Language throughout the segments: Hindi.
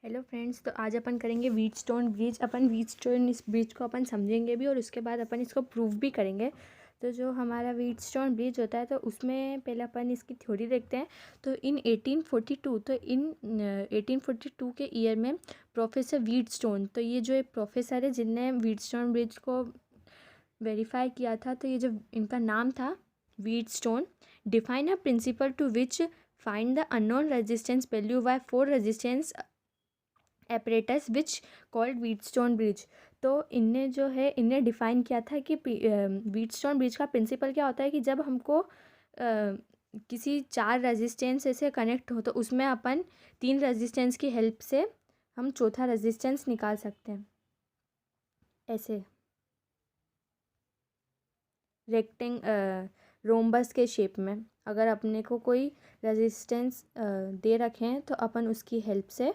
हेलो फ्रेंड्स, तो आज अपन करेंगे व्हीटस्टोन ब्रिज। अपन व्हीटस्टोन इस ब्रिज को अपन समझेंगे भी और उसके बाद अपन इसको प्रूव भी करेंगे। तो जो हमारा व्हीटस्टोन ब्रिज होता है तो उसमें पहले अपन इसकी थ्योरी देखते हैं। तो इन 1842 के ईयर में प्रोफेसर व्हीटस्टोन, तो ये जो एक प्रोफेसर है जिनने व्हीटस्टोन ब्रिज को वेरीफाई किया था, तो ये जो इनका नाम था Wheatstone, define a principle to which find the unknown resistance value by four resistance apparatus which called Wheatstone bridge. तो इनने डिफाइन किया था कि व्हीटस्टोन ब्रिज का प्रिंसिपल क्या होता है कि जब हमको किसी चार रेजिस्टेंस से कनेक्ट हो तो उसमें अपन तीन रेजिस्टेंस की हेल्प से हम चौथा रेजिस्टेंस निकाल सकते हैं। ऐसे रोम्बस के शेप में अगर अपने को कोई रेजिस्टेंस दे रखे हैं तो अपन उसकी हेल्प से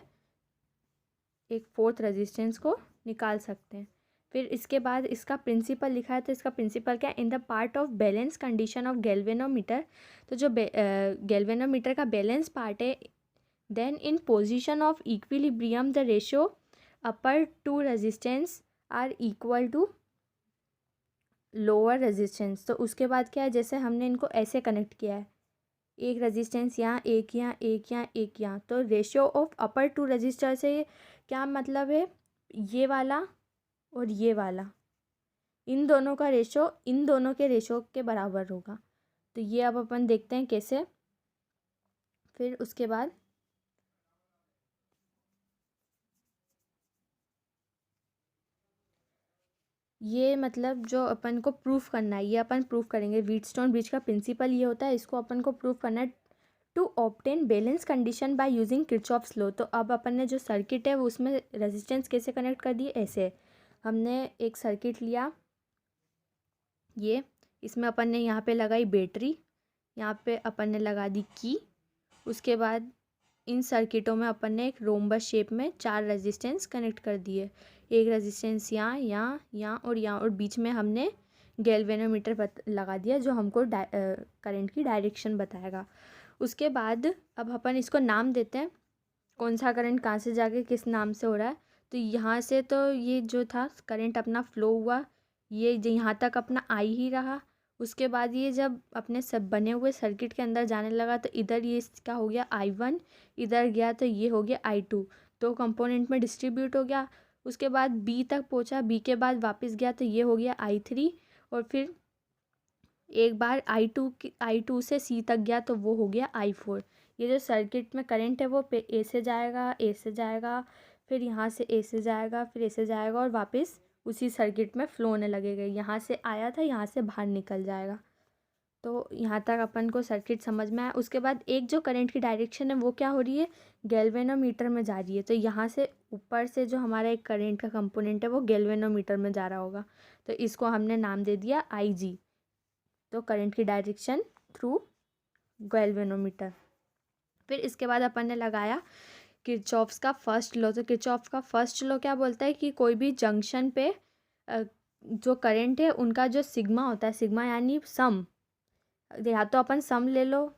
एक फोर्थ रेजिस्टेंस को निकाल सकते हैं। फिर इसके बाद इसका प्रिंसिपल लिखा है, तो इसका प्रिंसिपल क्या है? In the part of balance condition of galvanometer. तो जो गैल्वेनोमीटर का बैलेंस पार्ट है, then in position of equilibrium the ratio upper two resistance are equal to lower resistance. तो उसके बाद क्या है, जैसे हमने इनको ऐसे कनेक्ट किया है, एक रेजिस्टेंस यहाँ, एक यहाँ, एक यहाँ, एक यहाँ, तो ratio of upper two register से क्या मतलब है? ये वाला और ये वाला, इन दोनों का रेशो इन दोनों के रेशो के बराबर होगा। तो ये अब अपन देखते हैं कैसे। फिर उसके बाद ये मतलब जो अपन को प्रूफ करना है, ये अपन प्रूफ करेंगे। व्हीटस्टोन ब्रिज का प्रिंसिपल ये होता है, इसको अपन को प्रूफ करना है to obtain balance condition by using Kirchhoff's law. तो अब अपन ने जो सर्किट है वो उसमें रेजिस्टेंस कैसे कनेक्ट कर दिए? ऐसे हमने एक सर्किट लिया, ये इसमें अपन ने यहाँ पे लगाई बैटरी, यहाँ पे अपन ने लगा दी की। उसके बाद इन सर्किटों में अपन ने एक रोम्बस शेप में चार रेजिस्टेंस कनेक्ट कर दिए, एक रेजिस्टेंस यहाँ, यहाँ, यहाँ और यहाँ, और बीच में हमने गैल्वेनोमीटर लगा दिया जो हमको करंट की डायरेक्शन बताएगा। उसके बाद अब अपन इसको नाम देते हैं, कौन सा करंट कहाँ से जाके किस नाम से हो रहा है। तो यहाँ से तो ये जो था करंट अपना फ्लो हुआ, ये यहाँ तक अपना आई ही रहा। उसके बाद ये जब अपने सब बने हुए सर्किट के अंदर जाने लगा तो इधर ये क्या हो गया? I1, इधर गया तो ये हो गया I2, तो कंपोनेंट में डिस्ट्रीब्यूट हो गया। उसके बाद B तक पहुँचा, B के बाद वापस गया तो ये हो गया I3, और फिर एक बार I2 से C तक गया तो वो हो गया I4। ये जो सर्किट में करंट है वो ए से जाएगा, ए से जाएगा, फिर यहाँ से ए से जाएगा, फिर ए से जाएगा और वापस उसी सर्किट में फ्लो होने लगेगा। यहाँ से आया था, यहाँ से बाहर निकल जाएगा। तो यहाँ तक अपन को सर्किट समझ में आया। उसके बाद एक जो करंट की डायरेक्शन है वो क्या हो रही है? गैल्वेनोमीटर में जा रही है। तो यहाँ से ऊपर से जो हमारा एक करंट का कंपोनेंट है वो गैल्वेनोमीटर में जा रहा होगा, तो इसको हमने नाम दे दिया IG। तो करंट की डायरेक्शन थ्रू गैल्वेनोमीटर। फिर इसके बाद अपन ने लगाया किरचॉफ्स का फर्स्ट लॉ। तो किरचॉफ का फर्स्ट लॉ क्या बोलता है कि कोई भी जंक्शन पे जो करंट है उनका जो सिग्मा होता है, सिग्मा यानी सम, या तो अपन सम ले लो,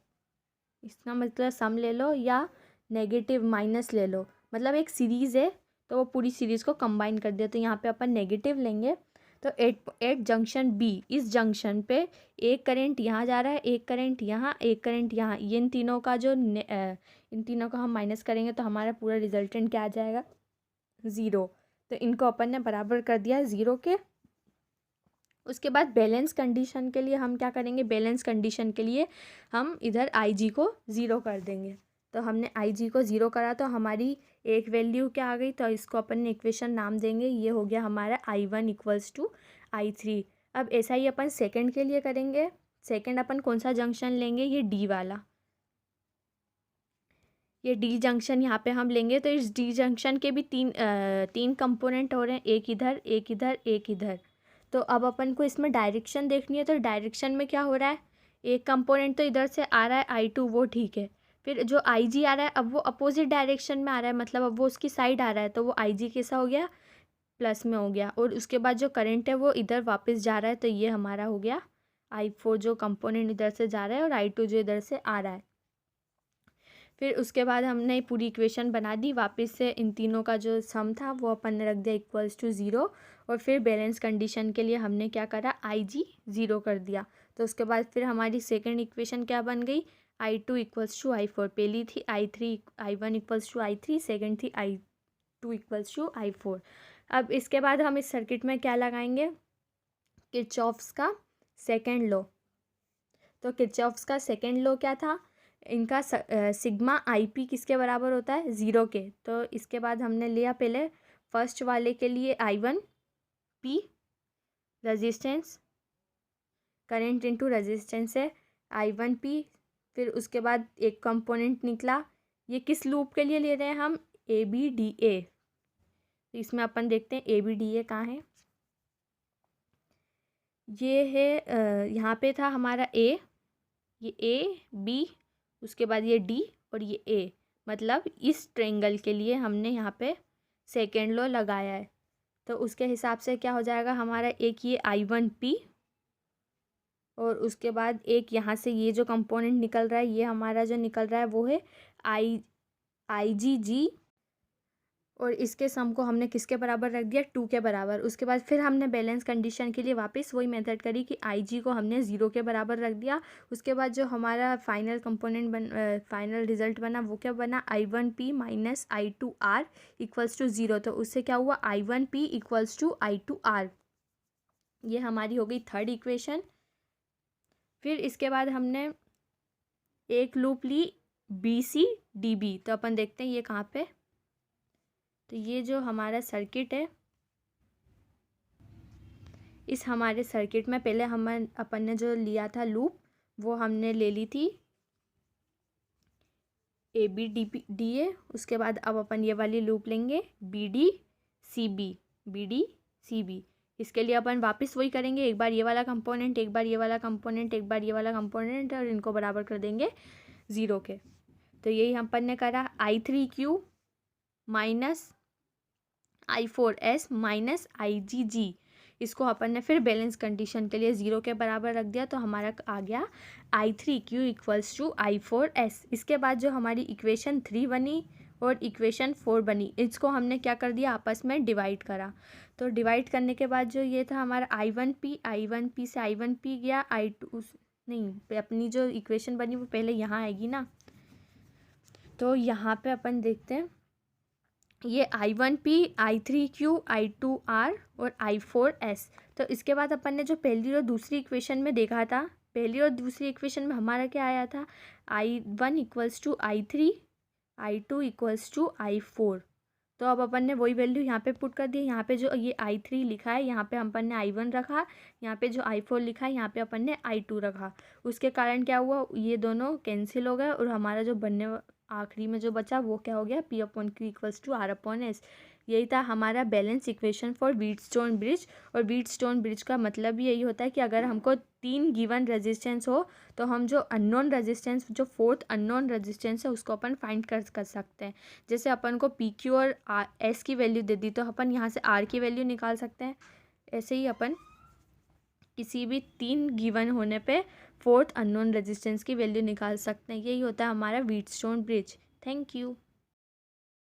इसका मतलब सम ले लो, या नेगेटिव माइनस ले लो। मतलब एक सीरीज़ है तो वो पूरी सीरीज़ को कंबाइन कर दिया, तो यहाँ पे अपन नेगेटिव लेंगे। तो एट जंक्शन बी, इस जंक्शन पे एक करंट यहाँ जा रहा है, एक करंट यहाँ, एक करंट यहाँ, ये इन तीनों का इन तीनों का हम माइनस करेंगे तो हमारा पूरा रिजल्टेंट क्या आ जाएगा? 0। तो इनको अपन ने बराबर कर दिया 0 के। उसके बाद बैलेंस कंडीशन के लिए हम क्या करेंगे? बैलेंस कंडीशन के लिए हम इधर IG को 0 कर देंगे। तो हमने IG को 0 करा तो हमारी एक वैल्यू क्या आ गई? तो इसको अपन ने इक्वेशन नाम देंगे, ये हो गया हमारा I1 इक्वल्स टू I3। अब ऐसा ही अपन सेकंड के लिए करेंगे। सेकंड अपन कौन सा जंक्शन लेंगे? ये D वाला, ये D जंक्शन यहाँ पे हम लेंगे। तो इस D जंक्शन के भी तीन कंपोनेंट हो रहे हैं, एक इधर, एक इधर, एक इधर। तो अब अपन को इसमें डायरेक्शन देखनी है। तो डायरेक्शन में क्या हो रहा है? एक कंपोनेंट तो इधर से आ रहा है I2, वो ठीक है। फिर जो IG आ रहा है अब वो अपोजिट डायरेक्शन में आ रहा है, मतलब अब वो उसकी साइड आ रहा है, तो वो IG कैसा हो गया? प्लस में हो गया। और उसके बाद जो करंट है वो इधर वापस जा रहा है, तो ये हमारा हो गया I4, जो कंपोनेंट इधर से जा रहा है, और I2 जो इधर से आ रहा है। फिर उसके बाद हमने पूरी इक्वेशन बना दी, वापस से इन तीनों का जो सम था वो अपन ने रख दिया इक्वल्स टू ज़ीरो, और फिर बैलेंस कंडीशन के लिए हमने क्या करा, आई जी ज़ीरो कर दिया। तो उसके बाद फिर हमारी सेकंड इक्वेशन क्या बन गई, I two equals to I four. पहली थी I one equals to I three, second थी I two equals to I four. अब इसके बाद हम इस सर्किट में क्या लगाएंगे, किरचॉफ्स का सेकेंड लॉ। तो किरचॉफ्स का सेकेंड लॉ क्या था, इनका सिग्मा आई पी किसके बराबर होता है, ज़ीरो के। तो इसके बाद हमने लिया पहले फर्स्ट वाले के लिए आई one P resistance, current into resistance है आई वन पी। फिर उसके बाद एक कंपोनेंट निकला, ये किस लूप के लिए ले रहे हैं हम, ए बी डी ए। तो इसमें अपन देखते हैं ए बी डी ए कहाँ है, ये है यहाँ पे था हमारा ए, ये ए बी, उसके बाद ये डी और ये ए, मतलब इस ट्रायंगल के लिए हमने यहाँ पे सेकेंड लॉ लगाया है। तो उसके हिसाब से क्या हो जाएगा हमारा, एक ये आई वन पी, और उसके बाद एक यहाँ से ये जो कंपोनेंट निकल रहा है, ये हमारा जो निकल रहा है वो है आई जी जी, और इसके सम को हमने किसके बराबर रख दिया, टू के बराबर। उसके बाद फिर हमने बैलेंस कंडीशन के लिए वापस वही मेथड करी कि आई जी को हमने ज़ीरो के बराबर रख दिया। उसके बाद जो हमारा फाइनल कंपोनेंट फाइनल रिजल्ट बना वो क्या बना, I one P minus I two R equals to zero. तो उससे क्या हुआ, I one P equals to I two R. ये हमारी हो गई थर्ड इक्वेशन। फिर इसके बाद हमने एक लूप ली बी सी डी बी। तो अपन देखते हैं ये कहाँ पे, तो ये जो हमारा सर्किट है, इस हमारे सर्किट में पहले अपन ने जो लिया था लूप वो हमने ले ली थी ए बी डी ए। उसके बाद अब अपन ये वाली लूप लेंगे B D C B, B D C B. इसके लिए अपन वापस वही करेंगे, एक बार ये वाला कंपोनेंट, एक बार ये वाला कंपोनेंट, एक बार ये वाला कंपोनेंट, और इनको बराबर कर देंगे ज़ीरो के। तो यही अपन ने करा, आई थ्री क्यू माइनस आई फोर एस माइनस आई जी जी, इसको अपन ने फिर बैलेंस कंडीशन के लिए ज़ीरो के बराबर रख दिया। तो हमारा आ गया I three Q equals to I four S. इसके बाद जो हमारी इक्वेशन थ्री बनी और इक्वेशन फोर बनी, इसको हमने क्या कर दिया, आपस में डिवाइड करा। तो डिवाइड करने के बाद जो ये था हमारा आई वन पी से आई वन पी गया, आई टू नहीं, अपनी जो इक्वेशन बनी वो पहले यहाँ आएगी ना। तो यहाँ पे अपन देखते हैं ये I one P, I three Q, I two R और आई फोर एस। तो इसके बाद अपन ने जो पहली और दूसरी इक्वेशन में देखा था, पहली और दूसरी इक्वेशन में हमारा क्या आया था, I one equals to I three, I two equals to I four. तो अब अपन ने वही वैल्यू यहाँ पे पुट कर दी। यहाँ पे जो ये आई थ्री लिखा है यहाँ पे अपन ने आई वन रखा, यहाँ पे जो आई फोर लिखा है यहाँ पे अपन ने आई टू रखा। उसके कारण क्या हुआ, ये दोनों कैंसिल हो गए और हमारा जो बनने आखिरी में जो बचा वो क्या हो गया, P upon Q equals to R upon S. यही था हमारा balance equation for Wheatstone bridge. और व्हीटस्टोन ब्रिज का मतलब यही होता है कि अगर हमको तीन गिवन रेजिस्टेंस हो तो हम जो अननोन रेजिस्टेंस, जो फोर्थ अननोन रेजिस्टेंस है उसको अपन फाइंड कर सकते हैं। जैसे अपन को पी क्यू और एस की वैल्यू दे दी तो अपन यहाँ से आर की वैल्यू निकाल सकते हैं। ऐसे ही अपन किसी भी तीन गिवन होने पे फोर्थ अननोन रेजिस्टेंस की वैल्यू निकाल सकते हैं। यही होता है हमारा व्हीटस्टोन ब्रिज। Thank you.